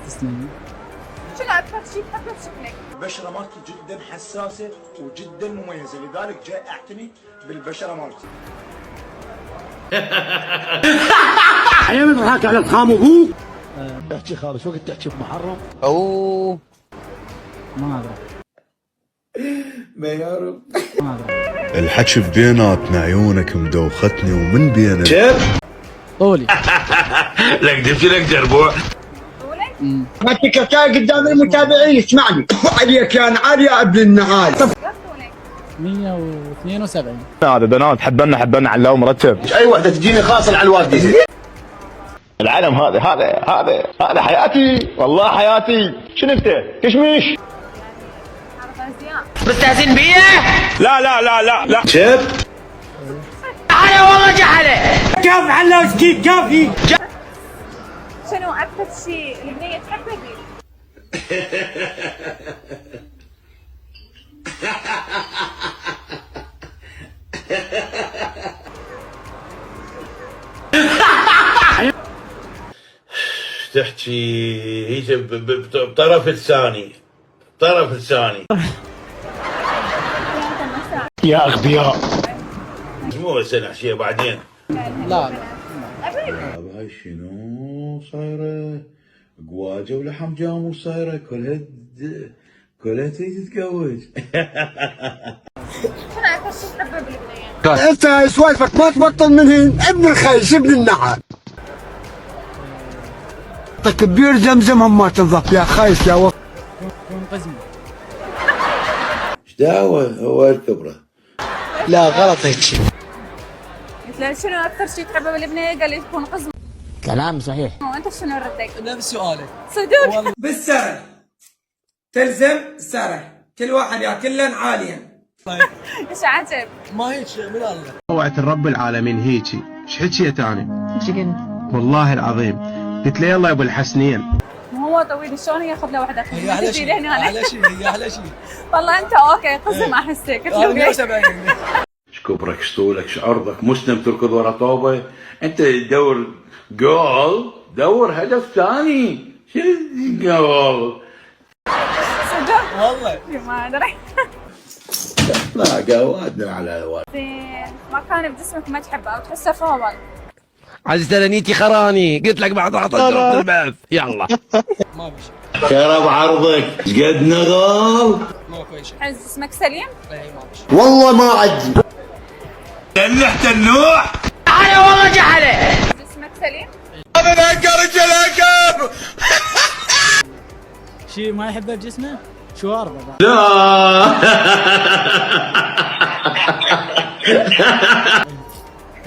تسلمي. شنو اكثر شيء تحبه بشكلك؟ البشرة مالتي جدا حساسة وجدا مميزة، لذلك جاي اعتني بالبشرة مالتي. حيوان ضحك على الخام ابوك. احكي خالص وقت تحكي بمحرم. اوه ما ادري. ما يعرف. ما ادري. الحكي بيناتنا عيونك مدوختني ومن بينك شوف طولي. لك دبش لك جربوع. طولك؟ ما تكفاي قدام المتابعين اسمعني. عليك يا نعال يا ابن النعال. كيف طولك؟ 172. هذا بنات حبنا علاو مرتب. اي وحده تجيني خاصه على الوالدين. العلم هذا حياتي والله حياتي. شنو انت كشميش؟ على غازيان. مستهزئين بيه؟ لا شوف جحله والله جحله. كيف على كيف كافي. شنو اكثر شيء البنية تحبه بيه؟ تحكي هي بطرف لساني يا اغبياء. مو هسه نحكيها بعدين. لا ابد. هاي شنو صايرة؟ قواجة ولحم جاموس صايرة كلها تريد تتزوج. شنو اكثر شيء تحبه بالبنية؟ انت سوالفك ما تبطل منهن. ابن الخيش ابن النعال. كبير زمزم هم ما تنضف يا خايس يا وقت. يكون قزمي. ايش دعوة هو الكبرى؟ لا غلط هيك شيء. قلت له شنو اكثر شيء تحبه بالبنية؟ قال لي تكون قزم. كلام صحيح. وانت شنو ردك؟ نفس سؤالك. صدق؟ بالسرح تلزم السرح، كل واحد ياكلن عاليا. ايش عجب؟ ما هيك من الله. طوعت الرب العالمين هيجي. ايش حكيت انا؟ والله العظيم قلت له يلا يا ابو الحسنين. هو طويل شلون ياخذ له وحده؟ هي احلى شيء، احلى شيء، هي احلى شيء. والله انت اوكي قزم احسك. قلت له 170. ايش كبرك ايش طولك ايش عرضك؟ مسلم تركض ورا طوبة؟ انت تدور جول، دور هدف ثاني. شنو جول؟ صدق؟ والله ما ادري. لا قوادنا على الوالد. زين مكان بجسمك ما تحبه او تحسه فاضل. عزت نيتي خراني قلت لك بعد عطت البعث يلا. ما في شيء. شرب عرضك ايش قد نغال؟ ما في شيء. حس جسمك سليم؟ اي ما في شيء. والله ما عندي. تنحت النوح. جحله والله جحله. جسمك سليم؟ هذا نكر رجلك. شيء ما يحبه بجسمه؟ شواربه.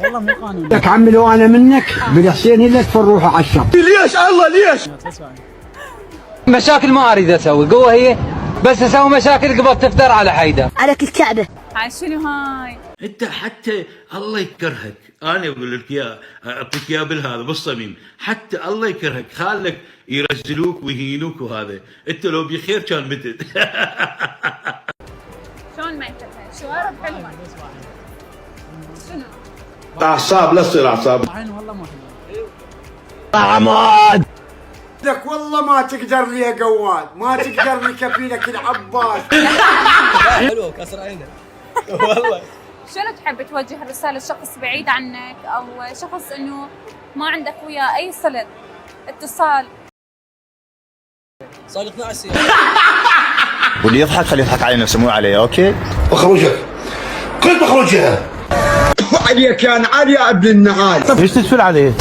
والله مو قانون. لك عمي لو انا منك بالحسين لك في الروح على الشط. ليش الله ليش؟ مشاكل ما اريد اسوي قوه هي بس اسوي مشاكل قبل تفتر على حيدر. عليك الكعبه. هاي شنو هاي؟ انت حتى الله يكرهك، انا اقول لك يا اعطيك يا بالهذا بالصميم، حتى الله يكرهك خالك يرزلوك ويهينوك وهذا، انت لو بخير كان متت. شلون ما يكرهك؟ شوارب حلوه. شنو؟ اعصاب لا تصير اعصاب. عين والله مو حلو. عماد لك والله ما تقدر لي يا قواد. ما تقدر لي كفيلك العباس. حلوه كسر عينه. والله. شنو تحب توجه الرساله لشخص بعيد عنك او شخص انه ما عندك وياه اي صله اتصال؟ صار 12 سنه. واللي يضحك خليه يضحك علي نفسه مو علي. اوكي اخرجك قلت اخرجها. عليك يا نعال يا ابن النعال. ايش تسفل عليه؟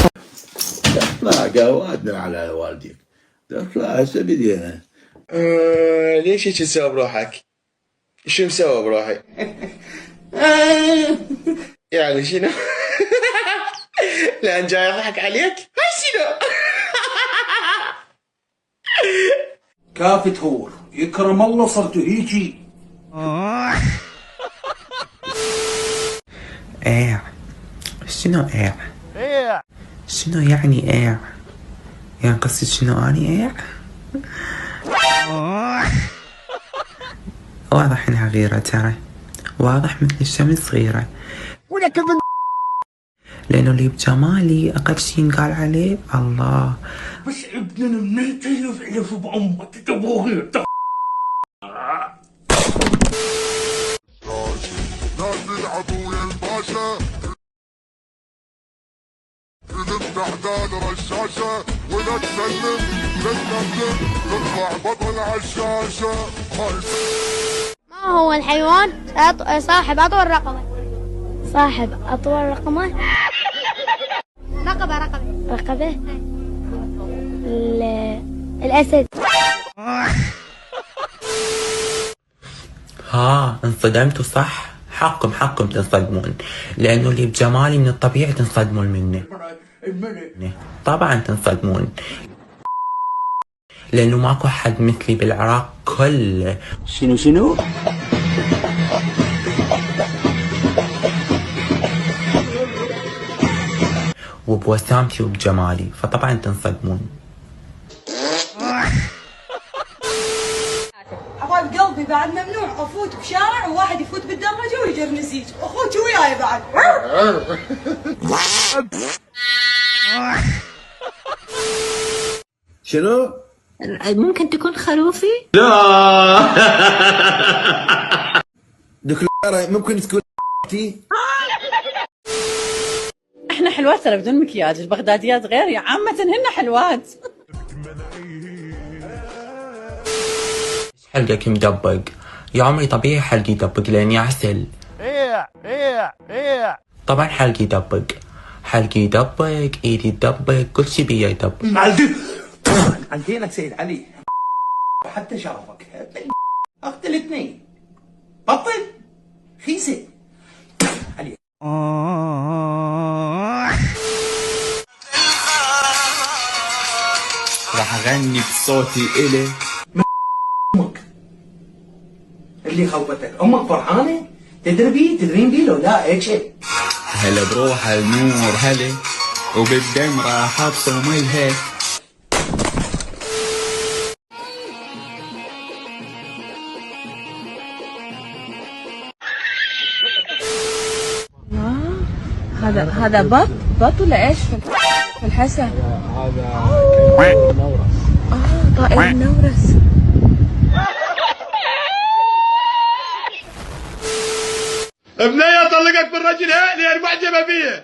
لا قوادنا على والديك. لا هسه بدينا. ليش هيك تسوي بروحك؟ شو مسوي بروحي؟ يعني شنو؟ لان جاي اضحك عليك؟ هاي شنو؟ كافي تهور يكرم الله صرتوا هيجي. شنو شنو يعني يعني قصدي شنو اني واضح انها غيرة ترى، واضح مثل الشمس صغيرة. ولك من لأنه اللي بجمالي أقل شيء قال عليه الله. بس ابننا منيت يلف بأمك تبغي نازل عدوي الباشا الاستعداد رشاشة ولا تسلم لا تسلم تطلع بطل عالشاشة. ما هو الحيوان صاحب أطول رقبة؟ صاحب أطول رقبة؟ رقبة الأسد. انصدمتوا صح؟ حقكم تنصدمون، لأنه اللي بجمالي من الطبيعي تنصدمون منه. طبعا تنصدمون، لأنه ماكو حد مثلي بالعراق كله. شنو؟ وبوسامتي وبجمالي، فطبعا تنصدمون. حبايب قلبي بعد ممنوع افوت بشارع وواحد يفوت بالدراجه ويجرنسيج، اخوك وياي بعد. شنو؟ ممكن تكون خروفي؟ لا دكتورة ممكن تكون احنا حلوات ترى بدون مكياج، البغداديات غير يا عامة هن حلوات. حلقك مدبق يا عمري، طبيعي حلقي يدبق لاني عسل. طبعا حلقي يدبق، حلقي يدبق، ايدي تدبق، كل شي بيا يدبق. عندينك سيد علي وحتى شرفك اخت الاثنين بطل خيسه علي. راح اغني بصوتي الي. امك اللي خوفتك امك فرحانه تدرين بيه لو لا هيك شيء. هلا بروح النور هلا، وبالدم راح ابصم الهيك. هذا بط ولا ايش في الحسا؟ هذا نورس. طائر النورس. بنية طلقك بالرجل لأن معجبة فيه.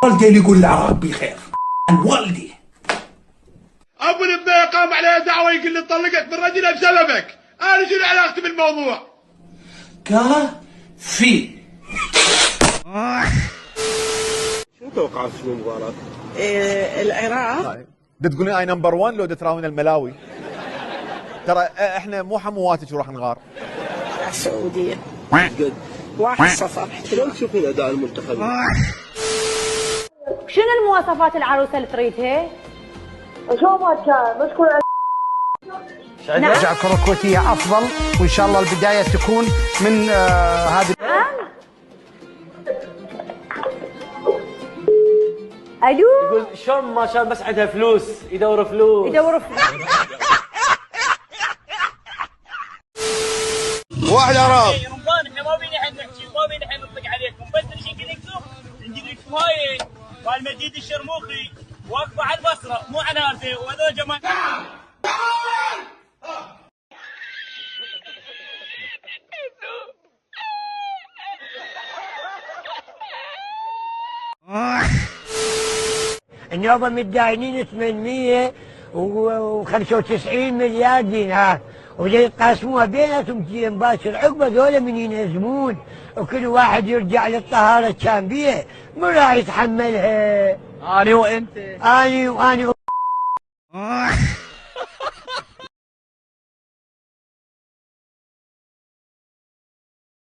والدي اللي يقول العراق بخير والدي. أبو البنية قام عليها دعوة يقول لي طلقك بالرجل بسببك. أنا شنو علاقتي بالموضوع؟ كافي. شو توقعت شو المباراة؟ العراق. تقولين اي نمبر 1 لو تراون الملاوي؟ ترى احنا مو حمواتك وراح نغار. السعودية. جد 1-0. شلون تشوفين اداء المنتخب؟ شنو المواصفات العروسة اللي تريدها؟ شو ما كان مشكور. نرجع الكرة الكويتية افضل، وان شاء الله البداية تكون من هذه. الو، يقول شلون ما شاف بس عندها فلوس يدور فلوس. واحد عراق. رمضان احنا ما بينا حد نحكي، ما بينا حد نطلق عليكم، بس اللي شكل نكتب نجيب لك هاي والمجيد الشرموخي واقفه على البصره مو على هذه وهذول جماعه. اليوم متداينين 895 مليار دينار، ويقاسموها بيناتهم مباشر. عقبه ذولا من ينهزمون وكل واحد يرجع للطهاره كان بيه، من راح يتحملها؟ اني وانت. اني